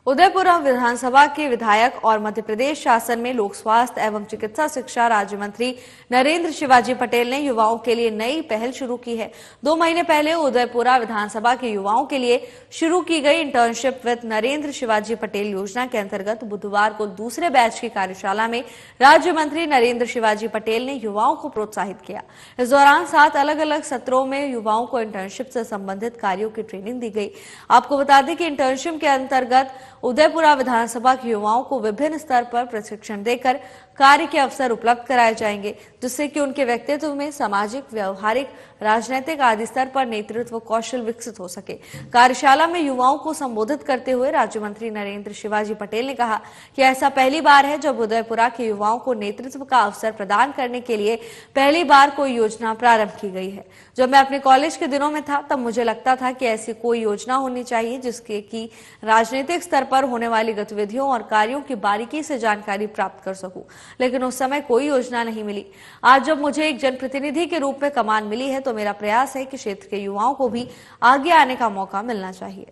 उदयपुर विधानसभा के विधायक और मध्य प्रदेश शासन में लोक स्वास्थ्य एवं चिकित्सा शिक्षा राज्य मंत्री नरेंद्र शिवाजी पटेल ने युवाओं के लिए नई पहल शुरू की है। 2 महीने पहले उदयपुर विधानसभा के युवाओं के लिए शुरू की गई इंटर्नशिप विद नरेंद्र शिवाजी पटेल योजना के अंतर्गत बुधवार को दूसरे बैच की कार्यशाला में राज्य मंत्री नरेंद्र शिवाजी पटेल ने युवाओं को प्रोत्साहित किया। इस दौरान 7 अलग अलग सत्रों में युवाओं को इंटर्नशिप से संबंधित कार्यों की ट्रेनिंग दी गई। आपको बता दें कि इंटर्नशिप के अंतर्गत उदयपुर विधानसभा के युवाओं को विभिन्न स्तर पर प्रशिक्षण देकर कार्य के अवसर उपलब्ध कराए जाएंगे, जिससे कि उनके व्यक्तित्व में सामाजिक, व्यवहारिक, राजनीतिक आदि स्तर पर नेतृत्व कौशल विकसित हो सके। कार्यशाला में युवाओं को संबोधित करते हुए राज्य मंत्री नरेंद्र शिवाजी पटेल ने कहा कि ऐसा पहली बार है जब उदयपुर के युवाओं को नेतृत्व का अवसर प्रदान करने के लिए पहली बार कोई योजना प्रारंभ की गई है। जब मैं अपने कॉलेज के दिनों में था तब मुझे लगता था कि ऐसी कोई योजना होनी चाहिए जिसके की राजनीतिक स्तर पर होने वाली गतिविधियों और कार्यों की बारीकी से जानकारी प्राप्त कर सकूं, लेकिन उस समय कोई योजना नहीं मिली। आज जब मुझे एक जनप्रतिनिधि के रूप में कमान मिली है तो मेरा प्रयास है कि क्षेत्र के युवाओं को भी आगे आने का मौका मिलना चाहिए।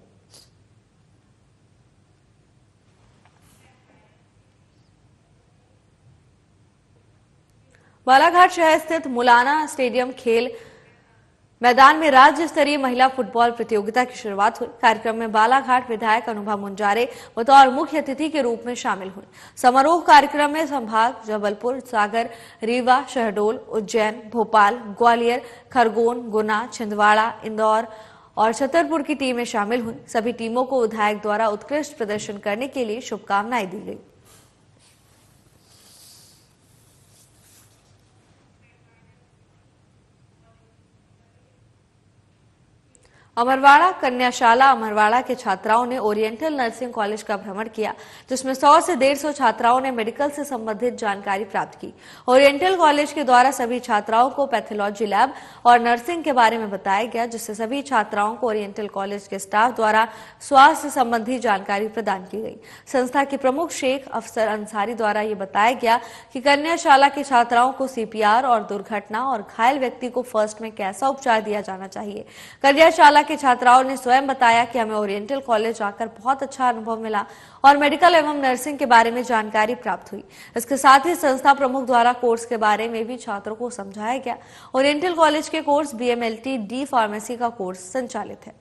बालाघाट शहर स्थित मुलाना स्टेडियम खेल मैदान में राज्य स्तरीय महिला फुटबॉल प्रतियोगिता की शुरुआत हुई। कार्यक्रम में बालाघाट विधायक अनुभा मुंजारे बतौर मुख्य अतिथि के रूप में शामिल हुए। समारोह कार्यक्रम में संभाग जबलपुर, सागर, रीवा, शहडोल, उज्जैन, भोपाल, ग्वालियर, खरगोन, गुना, छिंदवाड़ा, इंदौर और छतरपुर की टीमें शामिल हुई। सभी टीमों को विधायक द्वारा उत्कृष्ट प्रदर्शन करने के लिए शुभकामनाएं दी गई। अमरवाड़ा कन्याशाला अमरवाड़ा के छात्राओं ने ओरिएंटल नर्सिंग कॉलेज का भ्रमण किया, जिसमें 100 से 150 छात्राओं ने मेडिकल से संबंधित जानकारी प्राप्त की। ओरिएंटल कॉलेज के द्वारा सभी छात्राओं को पैथोलॉजी लैब और नर्सिंग के बारे में बताया गया, जिससे सभी छात्राओं को ओरिएंटल कॉलेज के स्टाफ द्वारा स्वास्थ्य संबंधी जानकारी प्रदान की गई। संस्था के प्रमुख शेख अफसर अंसारी द्वारा ये बताया गया कि कन्याशाला के छात्राओं को CPR और दुर्घटना और घायल व्यक्ति को फर्स्ट में कैसा उपचार दिया जाना चाहिए। कन्याशाला के छात्राओं ने स्वयं बताया कि हमें ओरिएंटल कॉलेज आकर बहुत अच्छा अनुभव मिला और मेडिकल एवं नर्सिंग के बारे में जानकारी प्राप्त हुई। इसके साथ ही संस्था प्रमुख द्वारा कोर्स के बारे में भी छात्रों को समझाया गया। ओरिएंटल कॉलेज के कोर्स BMLT D फार्मेसी का कोर्स संचालित है।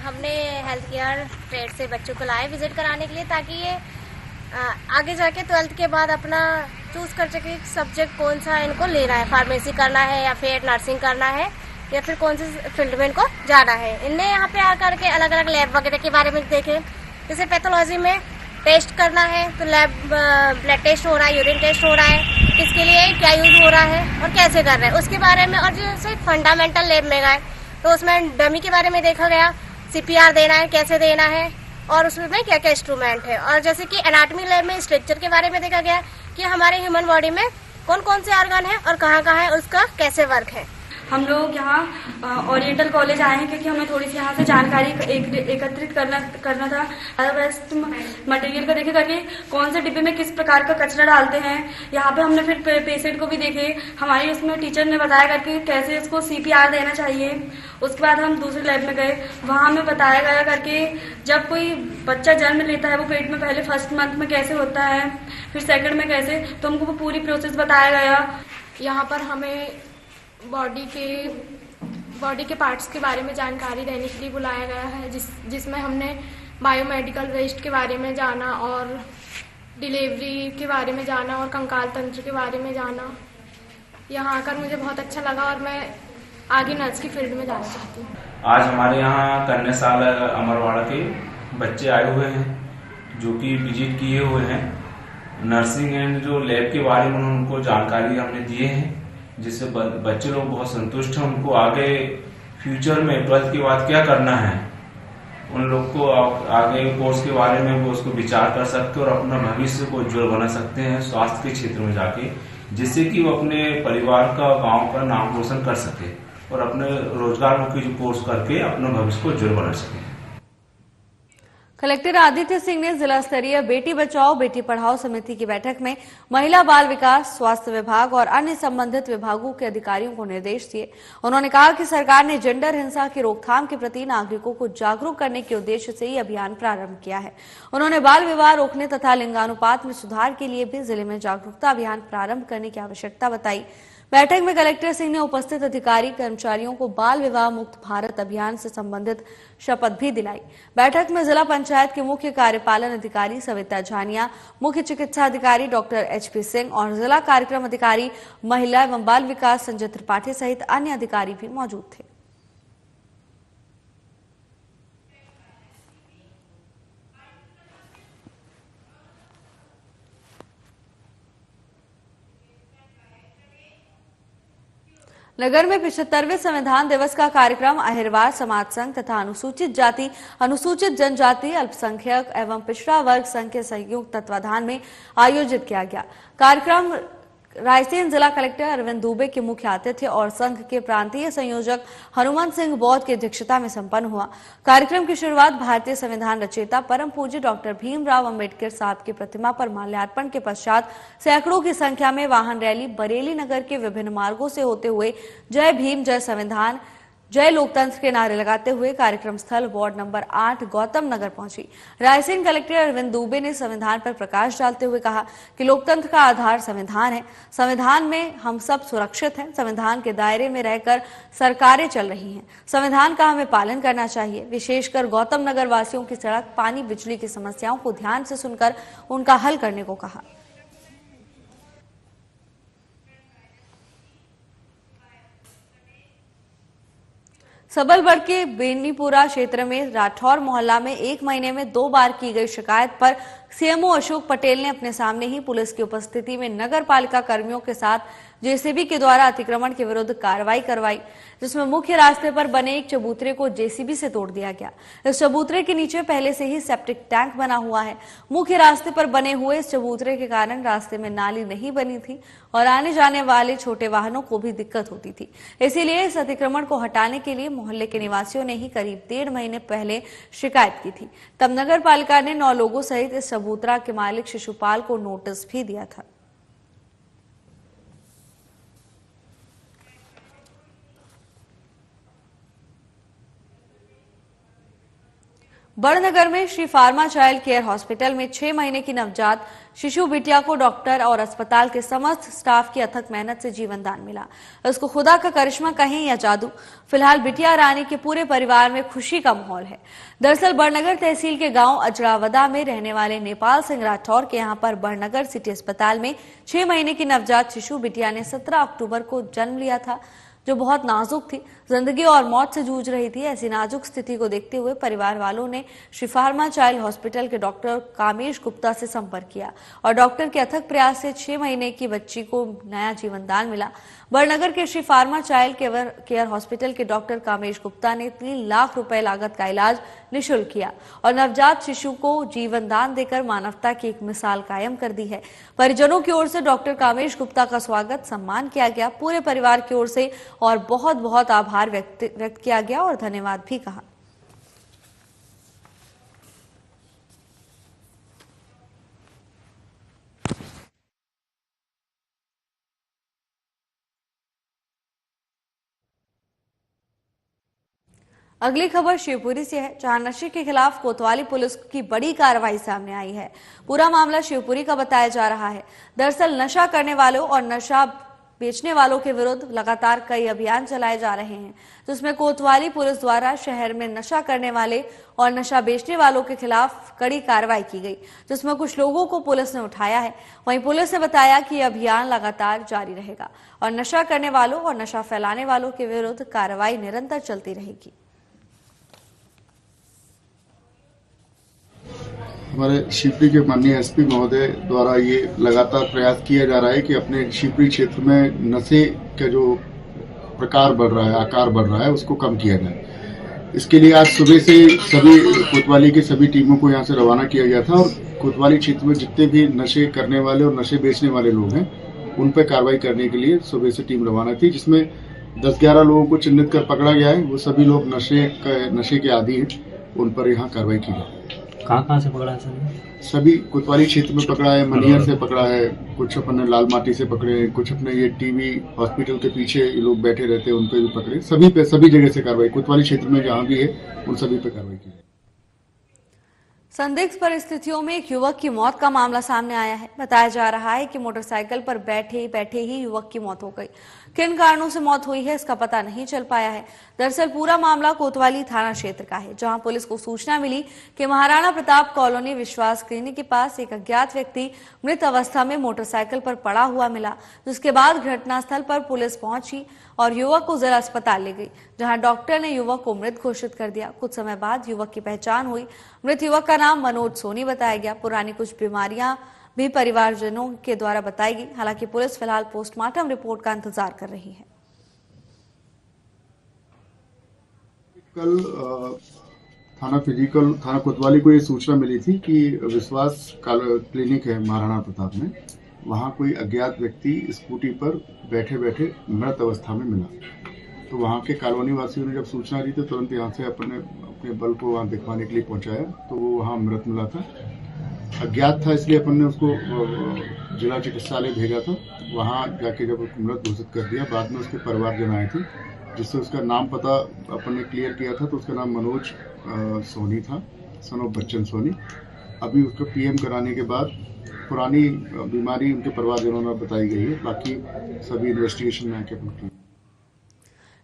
हमने हेल्थ केयर ट्रेड से बच्चों को लाए विजिट कराने के लिए, ताकि ये आगे जाके 12th के बाद अपना चूज कर सके सब्जेक्ट कौन सा इनको लेना है, फार्मेसी करना है या फिर नर्सिंग करना है या फिर कौन से फील्ड में इनको जाना है। इनने यहाँ पे आकर के अलग अलग लैब वगैरह के बारे में देखे। जैसे पैथोलॉजी में टेस्ट करना है तो लैब ब्लड टेस्ट हो रहा है, यूरिन टेस्ट हो रहा है, इसके लिए क्या यूज हो रहा है और कैसे कर रहे हैं उसके बारे में। और जैसे फंडामेंटल लैब में गए तो उसमें डमी के बारे में देखा गया, CPR देना है कैसे देना है और उसमें क्या क्या इंस्ट्रूमेंट है। और जैसे कि एनाटॉमी लैब में स्ट्रक्चर के बारे में देखा गया कि हमारे ह्यूमन बॉडी में कौन कौन से ऑर्गन है और कहाँ है, उसका कैसे वर्क है। हम लोग यहाँ ओरिएंटल कॉलेज आए हैं क्योंकि हमें थोड़ी सी यहाँ से जानकारी एकत्रित करना था। वेस्ट मटेरियल को देखे करके कौन से डिब्बे में किस प्रकार का कचरा डालते हैं। यहाँ पे हमने फिर पेशेंट को भी देखे। हमारी उसमें टीचर ने बताया करके कैसे उसको CPR देना चाहिए। उसके बाद हम दूसरे लैब में गए, वहाँ हमें बताया गया करके जब कोई बच्चा जन्म लेता है वो पेट में पहले फर्स्ट मंथ में कैसे होता है, फिर सेकंड में कैसे, तो हमको वो पूरी प्रोसेस बताया गया। यहाँ पर हमें बॉडी के पार्ट्स के बारे में जानकारी देने के लिए बुलाया गया है, जिसमें हमने बायोमेडिकल वेस्ट के बारे में जाना और डिलीवरी के बारे में जाना और कंकाल तंत्र के बारे में जाना। यहाँ आकर मुझे बहुत अच्छा लगा और मैं आगे नर्स की फील्ड में जाना चाहती हूँ। आज हमारे यहाँ कन्याशाला अमरवाड़ा के बच्चे आए हुए हैं जो कि विजिट किए हुए हैं। नर्सिंग एंड जो लैब के बारे में उनको जानकारी हमने दिए हैं, जिससे बच्चे लोग बहुत संतुष्ट हैं। उनको आगे फ्यूचर में 12th के बाद क्या करना है, उन लोग को आगे कोर्स के बारे में वो उसको विचार कर सकते हैं और अपना भविष्य को उज्जवल बना सकते हैं स्वास्थ्य के क्षेत्र में जाके, जिससे कि वो अपने परिवार का, गांव का नाम रोशन कर सके और अपने रोजगार मुखी जो कोर्स करके अपना भविष्य को उज्जवल बना सके। कलेक्टर आदित्य सिंह ने जिला स्तरीय बेटी बचाओ बेटी पढ़ाओ समिति की बैठक में महिला बाल विकास, स्वास्थ्य विभाग और अन्य संबंधित विभागों के अधिकारियों को निर्देश दिए। उन्होंने कहा कि सरकार ने जेंडर हिंसा की रोकथाम के प्रति नागरिकों को जागरूक करने के उद्देश्य से ये अभियान प्रारंभ किया है। उन्होंने बाल विवाह रोकने तथा लिंगानुपात में सुधार के लिए भी जिले में जागरूकता अभियान प्रारंभ करने की आवश्यकता बताई। बैठक में कलेक्टर सिंह ने उपस्थित अधिकारी कर्मचारियों को बाल विवाह मुक्त भारत अभियान से संबंधित शपथ भी दिलाई। बैठक में जिला पंचायत के मुख्य कार्यपालन अधिकारी सविता झानिया, मुख्य चिकित्सा अधिकारी डॉक्टर HP सिंह और जिला कार्यक्रम अधिकारी महिला एवं बाल विकास संजय त्रिपाठी सहित अन्य अधिकारी भी मौजूद थे। नगर में 75वें संविधान दिवस का कार्यक्रम अहिरवार समाज संघ तथा अनुसूचित जाति, अनुसूचित जनजाति, अल्पसंख्यक एवं पिछड़ा वर्ग संघ के संयुक्त तत्वाधान में आयोजित किया गया। कार्यक्रम रायसेन जिला कलेक्टर अरविंद दुबे के मुख्य आतिथ्य और संघ के प्रांतीय संयोजक हनुमान सिंह बौद्ध की अध्यक्षता में संपन्न हुआ। कार्यक्रम की शुरुआत भारतीय संविधान रचयिता परम पूज्य डॉक्टर भीमराव अंबेडकर साहब की प्रतिमा पर माल्यार्पण के पश्चात सैकड़ों की संख्या में वाहन रैली बरेली नगर के विभिन्न मार्गों से होते हुए जय भीम, जय संविधान, जय लोकतंत्र के नारे लगाते हुए कार्यक्रम स्थल वार्ड नंबर 8 गौतम नगर पहुंची। रायसेन कलेक्टर अरविंद दुबे ने संविधान पर प्रकाश डालते हुए कहा कि लोकतंत्र का आधार संविधान है। संविधान में हम सब सुरक्षित हैं। संविधान के दायरे में रहकर सरकारें चल रही हैं। संविधान का हमें पालन करना चाहिए। विशेषकर गौतम नगर वासियों की सड़क, पानी, बिजली की समस्याओं को ध्यान से सुनकर उनका हल करने को कहा। सबलगढ़ के बेनीपुरा क्षेत्र में राठौर मोहल्ला में 1 महीने में 2 बार की गई शिकायत पर सीएमओ अशोक पटेल ने अपने सामने ही पुलिस की उपस्थिति में नगर पालिका कर्मियों के साथ जेसीबी के द्वारा अतिक्रमण के विरुद्ध कार्रवाई करवाई, जिसमें मुख्य रास्ते पर बने एक चबूतरे को जेसीबी से तोड़ दिया गया। इस चबूतरे के नीचे पहले से ही सेप्टिक टैंक बना हुआ है। मुख्य रास्ते पर बने हुए इस चबूतरे के कारण रास्ते में नाली नहीं बनी थी और आने जाने वाले छोटे वाहनों को भी दिक्कत होती थी। इसीलिए इस अतिक्रमण को हटाने के लिए मोहल्ले के निवासियों ने ही करीब 1.5 महीने पहले शिकायत की थी। तब नगर पालिका ने 9 लोगों सहित इस चबूतरा के मालिक शिशुपाल को नोटिस भी दिया था। बड़नगर में Shri pharma child care hospital में 6 महीने की नवजात शिशु बिटिया को डॉक्टर और अस्पताल के समस्त स्टाफ की अथक मेहनत से जीवन दान मिला। इसको खुदा का करिश्मा कहें या जादू, फिलहाल बिटिया रानी के पूरे परिवार में खुशी का माहौल है। दरअसल बड़नगर तहसील के गांव अजड़ावदा में रहने वाले नेपाल सिंह राठौर के यहां पर बड़नगर सिटी अस्पताल में 6 महीने की नवजात शिशु बिटिया ने 17 अक्टूबर को जन्म लिया था, जो बहुत नाजुक थी, जिंदगी और मौत से जूझ रही थी। ऐसी नाजुक स्थिति को देखते हुए परिवार वालों ने श्री फार्मा चाइल्ड हॉस्पिटल के डॉक्टर कामेश गुप्ता से संपर्क किया और डॉक्टर के अथक प्रयास से 6 महीने की बच्ची को नया जीवन दान मिला। बड़नगर के Shri pharma child care hospital के डॉक्टर कामेश गुप्ता ने 3 लाख रुपए लागत का इलाज निःशुल्क किया और नवजात शिशु को जीवन दान देकर मानवता की एक मिसाल कायम कर दी है। परिजनों की ओर से डॉक्टर कामेश गुप्ता का स्वागत सम्मान किया गया। पूरे परिवार की ओर से और बहुत बहुत आभार व्यक्त किया गया और धन्यवाद भी कहा। अगली खबर शिवपुरी से है, जहां नशे के खिलाफ कोतवाली पुलिस की बड़ी कार्रवाई सामने आई है। पूरा मामला शिवपुरी का बताया जा रहा है। दरअसल नशा करने वालों और नशा बेचने वालों के विरुद्ध लगातार कई अभियान चलाए जा रहे हैं, जिसमें कोतवाली पुलिस द्वारा शहर में नशा करने वाले और नशा बेचने वालों के खिलाफ कड़ी कार्रवाई की गई, जिसमें कुछ लोगों को पुलिस ने उठाया है। वहीं पुलिस ने बताया कि अभियान लगातार जारी रहेगा और नशा करने वालों और नशा फैलाने वालों के विरुद्ध कार्रवाई निरंतर चलती रहेगी। हमारे शिवपुरी के माननीय एसपी महोदय द्वारा ये लगातार प्रयास किया जा रहा है कि अपने शिवपुरी क्षेत्र में नशे का जो प्रकार बढ़ रहा है, आकार बढ़ रहा है, उसको कम किया जाए। इसके लिए आज सुबह से सभी कोतवाली की सभी टीमों को यहाँ से रवाना किया गया था और कोतवाली क्षेत्र में जितने भी नशे करने वाले और नशे बेचने वाले लोग हैं, उन पर कार्रवाई करने के लिए सुबह से टीम रवाना थी, जिसमें 10-11 लोगों को चिन्हित कर पकड़ा गया है। वो सभी लोग नशे के आदी हैं, उन पर यहाँ कार्रवाई की गई। कहाँ से पकड़ा है सर? सभी कोतवाली क्षेत्र में पकड़ा है, मनियर से पकड़ा है, कुछ अपने लाल माटी से पकड़े हैं, कुछ अपने ये टीवी हॉस्पिटल के पीछे ये लोग बैठे रहते हैं उन पे भी पकड़े। सभी पे सभी जगह से कार्रवाई, कोतवाली क्षेत्र में जहाँ भी है उन सभी पे कार्रवाई की। संदिग्ध परिस्थितियों में एक युवक की मौत का मामला सामने आया है। बताया जा रहा है कि मोटरसाइकिल पर बैठे ही युवक की मौत हो गई। किन कारणों से मौत हुई है इसका पता नहीं चल पाया है। दरअसल पूरा मामला कोतवाली थाना क्षेत्र का है, जहां पुलिस को सूचना मिली कि महाराणा प्रताप कॉलोनी विश्वास क्लिनिक के पास एक अज्ञात व्यक्ति मृत अवस्था में मोटरसाइकिल पर पड़ा हुआ मिला, जिसके बाद घटनास्थल पर पुलिस पहुंची और युवक को जिला अस्पताल ले गई, जहां डॉक्टर ने युवक को मृत घोषित कर दिया। कुछ समय बाद युवक की पहचान हुई। मृत युवक का नाम मनोज सोनी बताया गया। पुरानी कुछ बीमारियां भी परिवारजनों के द्वारा बताई गई। हालांकि पुलिस फिलहाल पोस्टमार्टम रिपोर्ट का इंतजार कर रही है। कल थाना कोतवाली को ये सूचना मिली थी कि विश्वास क्लिनिक है महाराणा प्रताप में, वहाँ कोई अज्ञात व्यक्ति स्कूटी पर बैठे बैठे मृत अवस्था में मिला। तो वहाँ के कॉलोनी वासियों ने जब सूचना दी तो तुरंत यहाँ से अपने बल को वहाँ दिखवाने के लिए पहुँचाया, तो वो वहाँ मृत मिला था। अज्ञात था इसलिए अपन ने उसको जिला चिकित्सालय भेजा था। वहाँ जाके जब उसको मृत घोषित कर दिया, बाद में उसके परिवारजन आए थे, जिससे उसका नाम पता अपन ने क्लियर किया था। तो उसका नाम मनोज सोनी था, सन ऑफ बच्चन सोनी। अभी उसको पीएम कराने के बाद पुरानी बीमारी उनके परिवारजनों ने बताई गई है। बाकी सभी इन्वेस्टिगेशन में आके अपन।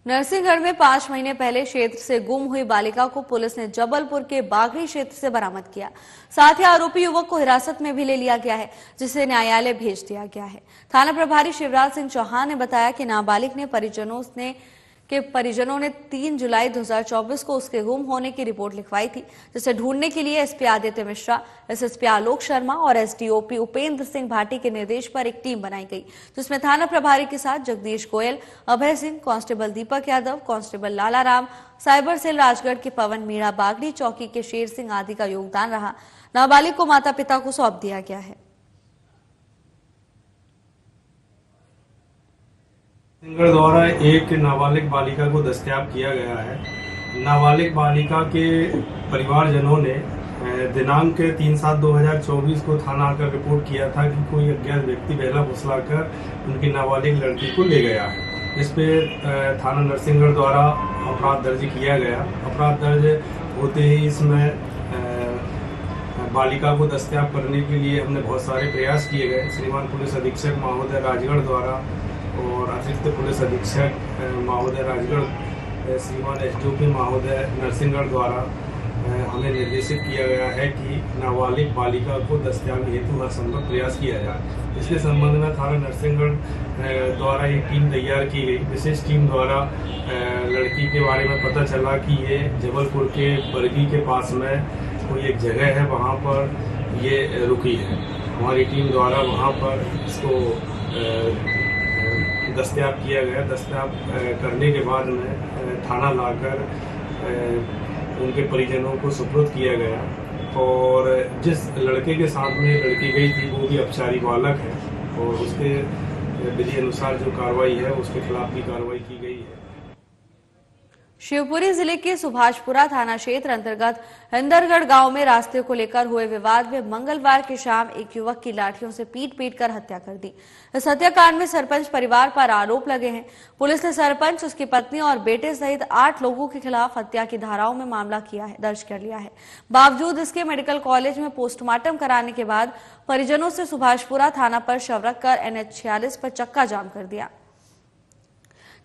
नरसिंहगढ़ में 5 महीने पहले क्षेत्र से गुम हुई बालिका को पुलिस ने जबलपुर के बागड़ी क्षेत्र से बरामद किया। साथ ही आरोपी युवक को हिरासत में भी ले लिया गया है, जिसे न्यायालय भेज दिया गया है। थाना प्रभारी शिवराज सिंह चौहान ने बताया कि नाबालिग ने परिजनों ने 3 जुलाई 2024 को उसके गुम होने की रिपोर्ट लिखवाई थी, जिसे ढूंढने के लिए एसपी आदित्य मिश्रा, एसएसपी आलोक शर्मा और एसडीओपी उपेंद्र सिंह भाटी के निर्देश पर एक टीम बनाई गई, जिसमें थाना प्रभारी के साथ जगदीश गोयल, अभय सिंह, कांस्टेबल दीपक यादव, कांस्टेबल लाला राम, साइबर सेल राजगढ़ के पवन मीणा, बागड़ी चौकी के शेर सिंह आदि का योगदान रहा। नाबालिग को माता पिता को सौंप दिया गया है। नरसिंहगढ़ द्वारा एक नाबालिग बालिका को दस्तयाब किया गया है। नाबालिग बालिका के परिवारजनों ने दिनांक 3/7/2024 को थाना आकर रिपोर्ट किया था कि कोई अज्ञात व्यक्ति बेला फुसलाकर उनकी नाबालिग लड़की को ले गया है। इस पे थाना नरसिंहगढ़ द्वारा अपराध दर्ज किया गया। अपराध दर्ज होते ही इसमें बालिका को दस्तयाब करने के लिए हमने बहुत सारे प्रयास किए गए। श्रीमान पुलिस अधीक्षक महोदय राजगढ़ द्वारा और अतिरिक्त पुलिस अधीक्षक महोदय राजगढ़, श्रीमान एसडीओपी महोदय नरसिंहगढ़ द्वारा हमें निर्देशित किया गया है कि नाबालिग बालिका को दस्तयाब हेतु हर संभव प्रयास किया जाए। इसके संबंध में थाना नरसिंहगढ़ द्वारा एक टीम तैयार की गई। विशेष टीम द्वारा लड़की के बारे में पता चला कि ये जबलपुर के बरगी के पास में कोई एक जगह है, वहाँ पर ये रुकी है। हमारी टीम द्वारा वहाँ पर इसको दस्तयाब किया गया। दस्तयाब करने के बाद में थाना लाकर उनके परिजनों को सुपुर्द किया गया। और जिस लड़के के साथ में लड़की गई थी वो भी अपचारी बालक है और उसके विधि अनुसार जो कार्रवाई है उसके खिलाफ भी कार्रवाई की गई है। शिवपुरी जिले के सुभाषपुरा थाना क्षेत्र अंतर्गत हिंदरगढ़ गांव में रास्ते को लेकर हुए विवाद में मंगलवार की शाम एक युवक की लाठियों से पीट कर हत्या कर दी। इस हत्याकांड में सरपंच परिवार पर आरोप लगे हैं। पुलिस ने सरपंच, उसकी पत्नी और बेटे सहित 8 लोगों के खिलाफ हत्या की धाराओं में मामला दर्ज कर लिया है। बावजूद इसके मेडिकल कॉलेज में पोस्टमार्टम कराने के बाद परिजनों से सुभाषपुरा थाना पर शव रखकर NH-46 पर चक्का जाम कर दिया।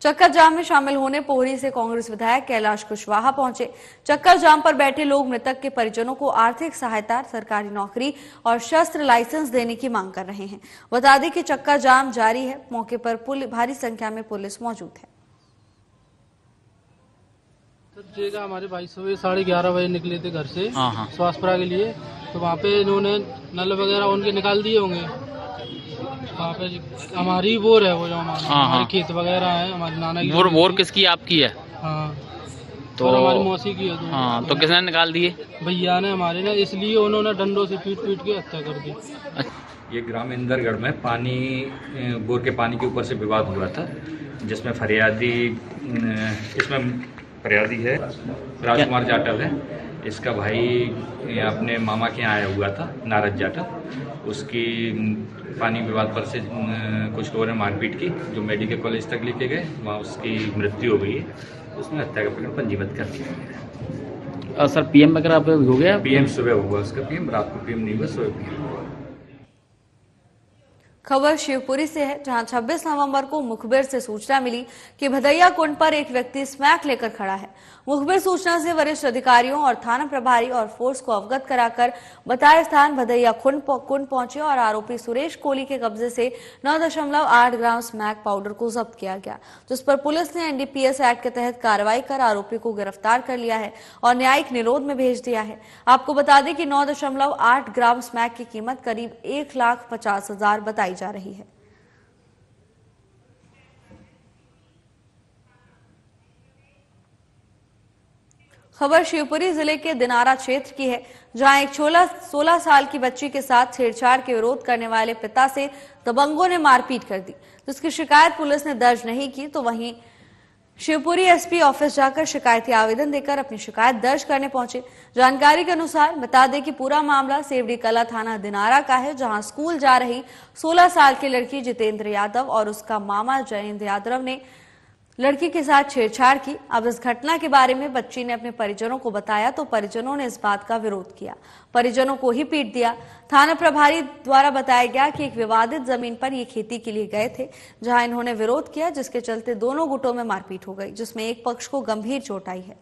चक्कर जाम में शामिल होने पोहरी से कांग्रेस विधायक कैलाश कुशवाहा पहुंचे। चक्कर जाम पर बैठे लोग मृतक के परिजनों को आर्थिक सहायता, सरकारी नौकरी और शस्त्र लाइसेंस देने की मांग कर रहे हैं। बता दें कि चक्कर जाम जारी है। मौके पर भारी संख्या में पुलिस मौजूद है। हमारे भाई सुबह 11:30 बजे निकले थे घर से सुभाषपुरा के लिए, तो वहाँ पे इन्होंने नल वगैरह उनके निकाल दिए होंगे। वहाँ पे हमारी बोर है, वो जो हमारे खेत वगैरह है, हमारे नाना की बोर किसकी? आपकी है? हाँ, तो हमारी मौसी की है। हाँ, तो किसने निकाल दिए? भैया ने हमारे ने, इसलिए उन्होंने डंडों से पीट के हत्या कर दी। ये ग्राम इंदरगढ़ में बोर के पानी के ऊपर से विवाद हुआ था, जिसमें फरियादी है राजकुमार जाटव है। इसका भाई अपने मामा के यहाँ आया हुआ था नारद जाटा, उसकी पानी विवाद पर से कुछ लोगों ने मारपीट की, जो मेडिकल कॉलेज तक लेके गए, वहाँ उसकी मृत्यु हो गई है। उसमें हत्या का प्रकरण पंजीबद्ध कर दिया गया। सर पीएम वगैरह पे हो गया? पीएम सुबह हुआ उसका, पीएम रात को पीएम नहीं हुआ, सुबह पीएम हुआ। खबर शिवपुरी से है, जहां 26 नवंबर को मुखबिर से सूचना मिली कि भदैया कुंड पर एक व्यक्ति स्मैक लेकर खड़ा है। मुखबिर सूचना से वरिष्ठ अधिकारियों और थाना प्रभारी और फोर्स को अवगत कराकर बताए स्थान भदैया कुंड पहुंचे और आरोपी सुरेश कोहली के कब्जे से 9.8 ग्राम स्मैक पाउडर को जब्त किया गया, जिस पर पुलिस ने एनडीपीएस एक्ट के तहत कार्रवाई कर आरोपी को गिरफ्तार कर लिया है और न्यायिक निरोध में भेज दिया है। आपको बता दें कि 9.8 ग्राम स्मैक की कीमत करीब 1,50,000 बताई जा रही है। खबर शिवपुरी जिले के दिनारा क्षेत्र की है, जहां एक 16 साल की बच्ची के साथ छेड़छाड़ के विरोध करने वाले पिता से दबंगों ने मारपीट कर दी, जिसकी शिकायत पुलिस ने दर्ज नहीं की। तो वहीं शिवपुरी एसपी ऑफिस जाकर शिकायती आवेदन देकर अपनी शिकायत दर्ज करने पहुंचे। जानकारी के अनुसार बता दें कि पूरा मामला सेवड़ी कला थाना दिनारा का है, जहां स्कूल जा रही 16 साल की लड़की जितेंद्र यादव और उसका मामा जयेंद्र यादव ने लड़की के साथ छेड़छाड़ की। अब इस घटना के बारे में बच्ची ने अपने परिजनों को बताया तो परिजनों ने इस बात का विरोध किया, परिजनों को ही पीट दिया। थाना प्रभारी द्वारा बताया गया कि एक विवादित जमीन पर ये खेती के लिए गए थे, जहां इन्होंने विरोध किया, जिसके चलते दोनों गुटों में मारपीट हो गई, जिसमें एक पक्ष को गंभीर चोट आई है।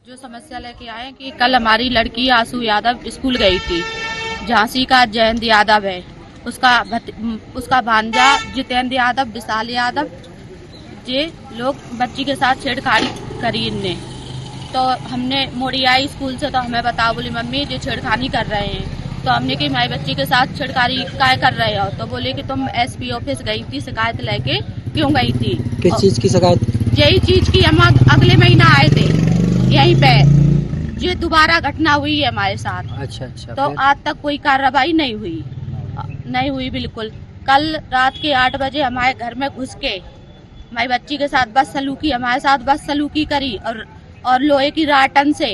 जो समस्या लेके आए कि कल हमारी लड़की आशु यादव स्कूल गई थी, झांसी का जयंत यादव है, उसका भांजा जितेंद्र यादव, विशाल यादव, ये लोग बच्ची के साथ छेड़खानी करी इनने। तो हमने मोड़ी आई स्कूल से, तो हमें बताओ, बोली मम्मी ये छेड़खानी कर रहे हैं। तो हमने कही हमारी बच्ची के साथ छेड़खानी काय कर रहे हो? तो बोले कि तुम एसपी ऑफिस गई थी शिकायत लेके, क्यों गई थी? किस चीज की शिकायत? यही चीज की, हम अगले महीना आए थे यहीं पे, ये दोबारा घटना हुई है हमारे साथ। अच्छा। तो आज तक कोई कार्रवाई नहीं हुई बिल्कुल। कल रात के 8 बजे हमारे घर में घुस के हमारी बच्ची के साथ हमारे साथ बस सलूकी करी और लोहे की राटन से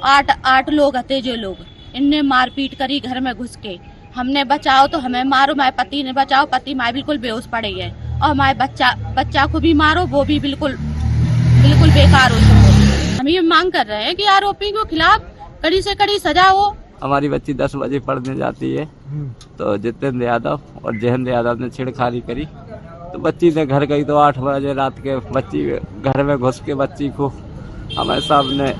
8 लोग थे, जो लोग इनने मारपीट करी घर में घुस के। हमने बचाओ तो हमें मारो, हमारे पति ने बचाओ, पति हमारे बिल्कुल बेहोश पड़े है, और हमारे बच्चा को भी मारो, वो भी बिल्कुल बेकार हो चुका। हम ये मांग कर रहे हैं कि आरोपी को खिलाफ कड़ी से कड़ी सजा हो। हमारी बच्ची 10 बजे पढ़ने जाती है, तो जितेंद्र यादव और जयेंद्र यादव ने छेड़खानी करी, तो बच्ची ने घर गई तो 8 बजे रात के बच्ची घर में घुस के बच्ची को हमारे सामने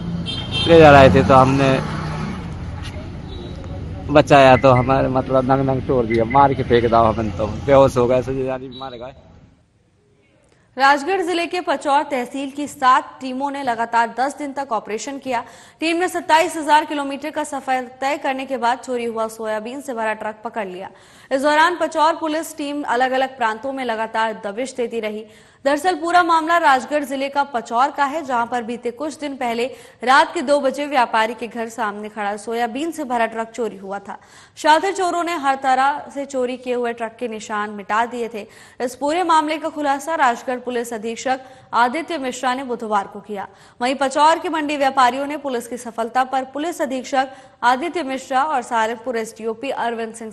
ले जा रहे थे, तो हमने बचाया, तो हमारे मतलब नंग तोड़ दिया, मार के फेंक दाओ, हमें तो बेहोश हो गए, सजानी मार गए। राजगढ़ जिले के पचौर तहसील की 7 टीमों ने लगातार 10 दिन तक ऑपरेशन किया। टीम ने 27,000 किलोमीटर का सफर तय करने के बाद चोरी हुआ सोयाबीन से भरा ट्रक पकड़ लिया। इस दौरान पचौर पुलिस टीम अलग अलग प्रांतों में लगातार दबिश देती रही। दरअसल पूरा मामला राजगढ़ जिले का पचौर का है, जहां पर बीते कुछ दिन पहले रात के 2 बजे व्यापारी के घर सामने खड़ा सोयाबीन से भरा ट्रक चोरी हुआ था। शातिर चोरों ने हर तरह से चोरी किए हुए ट्रक के निशान मिटा दिए थे। इस पूरे मामले का खुलासा राजगढ़ पुलिस अधीक्षक आदित्य मिश्रा ने बुधवार को किया। वहीं पचौर के मंडी व्यापारियों ने पुलिस की सफलता पर पुलिस अधीक्षक आदित्य मिश्रा और सहारनपुर एसडीओपी अरविंद सिंह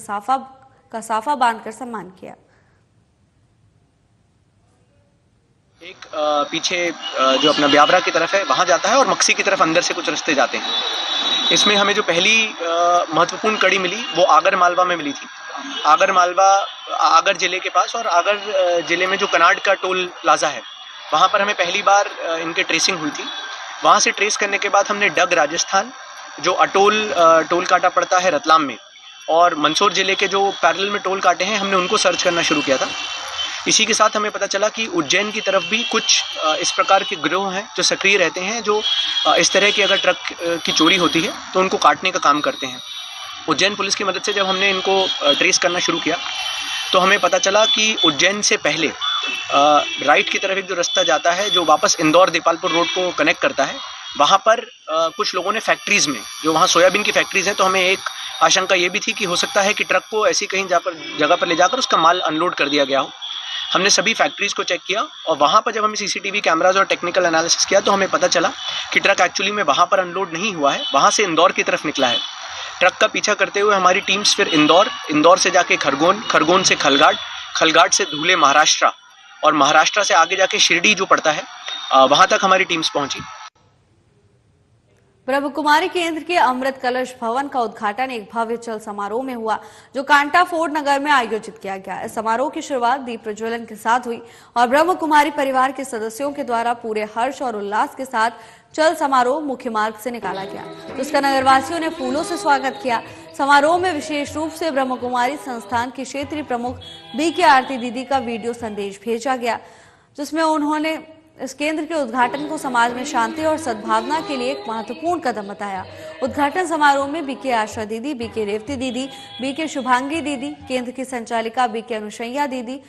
का साफा बांधकर सम्मान किया। एक पीछे जो अपना ब्यावरा की तरफ है वहां जाता है, और मक्सी की तरफ अंदर से कुछ रास्ते जाते हैं। इसमें हमें जो पहली महत्वपूर्ण कड़ी मिली वो आगर मालवा में मिली थी। आगर जिले के पास, और आगर जिले में जो कनाड का टोल प्लाजा है वहां पर हमें पहली बार इनके ट्रेसिंग हुई थी। वहां से ट्रेस करने के बाद हमने डग राजस्थान, जो टोल काटा पड़ता है रतलाम में, और मंदसौर जिले के जो पैरेलल में टोल काटे हैं हमने उनको सर्च करना शुरू किया था। इसी के साथ हमें पता चला कि उज्जैन की तरफ भी कुछ इस प्रकार के गिरोह हैं जो सक्रिय रहते हैं, जो इस तरह की अगर ट्रक की चोरी होती है तो उनको काटने का काम करते हैं। उज्जैन पुलिस की मदद से जब हमने इनको ट्रेस करना शुरू किया तो हमें पता चला कि उज्जैन से पहले राइट की तरफ एक जो रास्ता जाता है जो वापस इंदौर देपालपुर रोड को कनेक्ट करता है, वहाँ पर कुछ लोगों ने फैक्ट्रीज़ में, जो वहाँ सोयाबीन की फैक्ट्रीज़ हैं, तो हमें एक आशंका ये भी थी कि हो सकता है कि ट्रक को ऐसी कहीं जगह पर ले जाकर उसका माल अनलोड कर दिया गया हो। हमने सभी फैक्ट्रीज को चेक किया और वहाँ पर जब हमने सीसीटीवी कैमराज और टेक्निकल एनालिसिस किया तो हमें पता चला कि ट्रक एक्चुअली में वहाँ पर अनलोड नहीं हुआ है, वहाँ से इंदौर की तरफ निकला है। ट्रक का पीछा करते हुए हमारी टीम्स फिर इंदौर से जाके खरगोन से खलगाट से धुले महाराष्ट्र और महाराष्ट्र से आगे जाके शिरडी जो पड़ता है वहां तक हमारी टीम्स पहुंची। ब्रह्म कुमारी केंद्र के अमृत कलश भवन का उद्घाटन एक भव्य चल समारोह में हुआ जो कांटा फोर्ट नगर में आयोजित किया गया। इस समारोह की शुरुआत दीप प्रज्वलन के साथ हुई और ब्रह्म कुमारी परिवार के सदस्यों के द्वारा पूरे हर्ष और उल्लास के साथ चल समारोह मुख्य मार्ग से निकाला गया, जिसका नगरवासियों ने फूलों से स्वागत किया। समारोह में विशेष रूप से ब्रह्म कुमारी संस्थान की क्षेत्रीय प्रमुख बीके आरती दीदी का वीडियो संदेश भेजा गया, जिसमें उन्होंने इस केंद्र के उद्घाटन को समाज में शांति और सद्भावना के लिए एक महत्वपूर्ण कदम बताया। उद्घाटन समारोह में बीके आशा दीदी, बीके रेवती दीदी, बीके शुभांगी दीदी, केंद्र की संचालिका बीके अनुसैया दीदी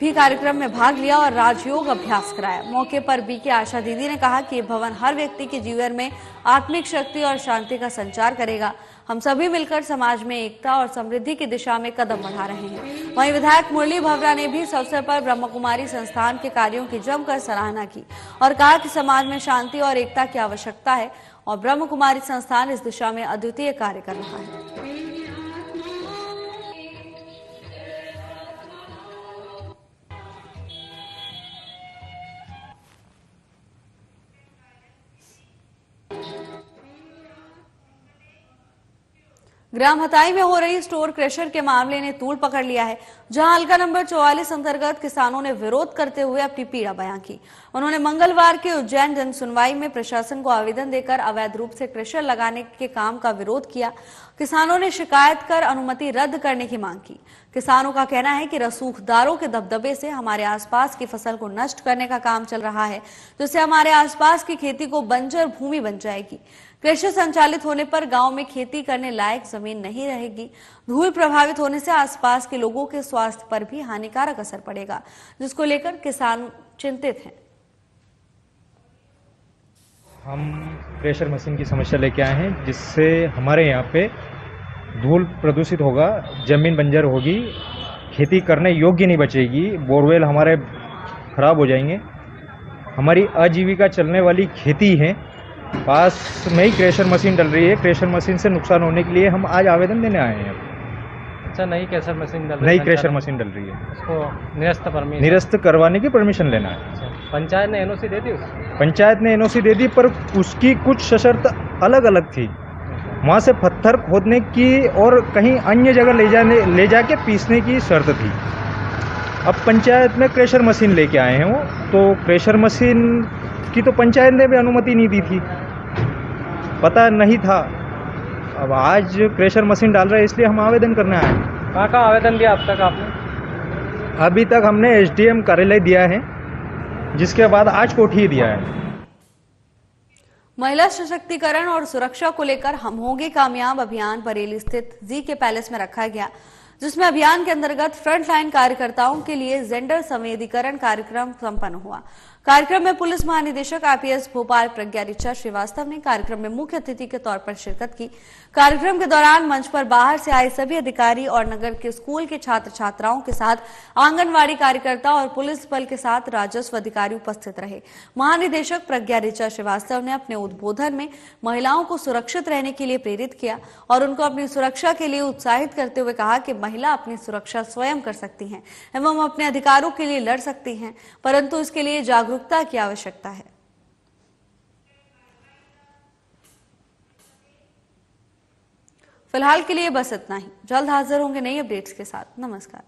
भी कार्यक्रम में भाग लिया और राजयोग अभ्यास कराया। मौके पर बीके आशा दीदी ने कहा कि ये भवन हर व्यक्ति के जीवन में आत्मिक शक्ति और शांति का संचार करेगा। हम सभी मिलकर समाज में एकता और समृद्धि की दिशा में कदम बढ़ा रहे हैं। वहीं विधायक मुरली भवरा ने भी इस अवसर पर ब्रह्म कुमारी संस्थान के कार्यों की जमकर सराहना की और कहा कि समाज में शांति और एकता की आवश्यकता है और ब्रह्म कुमारी संस्थान इस दिशा में अद्वितीय कार्य कर रहा है। ग्राम हताई में हो रही स्टोर क्रशर के मामले ने तूल पकड़ लिया है, जहां हल्का नंबर 44 अंतर्गत किसानों ने विरोध करते हुए अपनी पीड़ा बयां की। उन्होंने मंगलवार के उज्जैन जन सुनवाई में प्रशासन को आवेदन देकर अवैध रूप से क्रशर लगाने के काम का विरोध किया। किसानों ने शिकायत कर अनुमति रद्द करने की मांग की। किसानों का कहना है कि रसूखदारों के दबदबे से हमारे आसपास की फसल को नष्ट करने का काम चल रहा है, जिससे हमारे आसपास की खेती को बंजर भूमि बन जाएगी। कृषि संचालित होने पर गांव में खेती करने लायक जमीन नहीं रहेगी। धूल प्रभावित होने से आसपास के लोगों के स्वास्थ्य पर भी हानिकारक असर पड़ेगा, जिसको लेकर किसान चिंतित हैं। हम प्रेशर मशीन की समस्या लेके आए हैं, जिससे हमारे यहाँ पे धूल प्रदूषित होगा, जमीन बंजर होगी, खेती करने योग्य नहीं बचेगी, बोरवेल हमारे खराब हो जाएंगे। हमारी आजीविका चलने वाली खेती है, पास में ही क्रेशर मशीन डल रही है। क्रेशर मशीन से नुकसान होने के लिए हम आज आवेदन देने आए हैं। अच्छा, नई क्रेशर मशीन डल रही है? नई क्रेशर मशीन डल रही है, उसको निरस्त करवाने की परमिशन लेना है। अच्छा, पंचायत ने एनओसी दे दी? पंचायत ने एनओसी दे दी, पर उसकी कुछ शर्त अलग अलग थी। वहाँ से पत्थर खोदने की और कहीं अन्य जगह ले जाके पीसने की शर्त थी। अब पंचायत में क्रेशर मशीन लेके आए हैं वो, तो क्रेशर मशीन की तो पंचायत ने भी अनुमति नहीं दी थी, पता नहीं था। अब आज क्रेशर मशीन डाल रहे हैं, इसलिए हम आवेदन करने आए हैं। कहाँ आवेदन दिया अब तक आपने? अभी तक हमने एसडीएम कार्यालय दिया है, जिसके बाद आज कोठी दिया है। महिला सशक्तिकरण और सुरक्षा को लेकर हम होंगे कामयाब अभियान बरेली स्थित जी के पैलेस में रखा गया, जिसमें अभियान के अंतर्गत फ्रंटलाइन कार्यकर्ताओं के लिए जेंडर संवेदीकरण कार्यक्रम संपन्न हुआ। कार्यक्रम में पुलिस महानिदेशक आईपीएस भोपाल प्रज्ञा ऋचा श्रीवास्तव ने कार्यक्रम में मुख्य अतिथि के तौर पर शिरकत की। कार्यक्रम के दौरान मंच पर बाहर से आए सभी अधिकारी और नगर के स्कूल के छात्र छात्राओं के साथ आंगनवाड़ी कार्यकर्ता और पुलिस बल के साथ राजस्व अधिकारी उपस्थित रहे। महानिदेशक प्रज्ञा ऋचा श्रीवास्तव ने अपने उद्बोधन में महिलाओं को सुरक्षित रहने के लिए प्रेरित किया और उनको अपनी सुरक्षा के लिए उत्साहित करते हुए कहा कि महिला अपनी सुरक्षा स्वयं कर सकती हैं एवं अपने अधिकारों के लिए लड़ सकती हैं, परंतु इसके लिए जागरूकता की आवश्यकता है। फिलहाल के लिए बस इतना ही। जल्द हाजिर होंगे नई अपडेट्स के साथ। नमस्कार।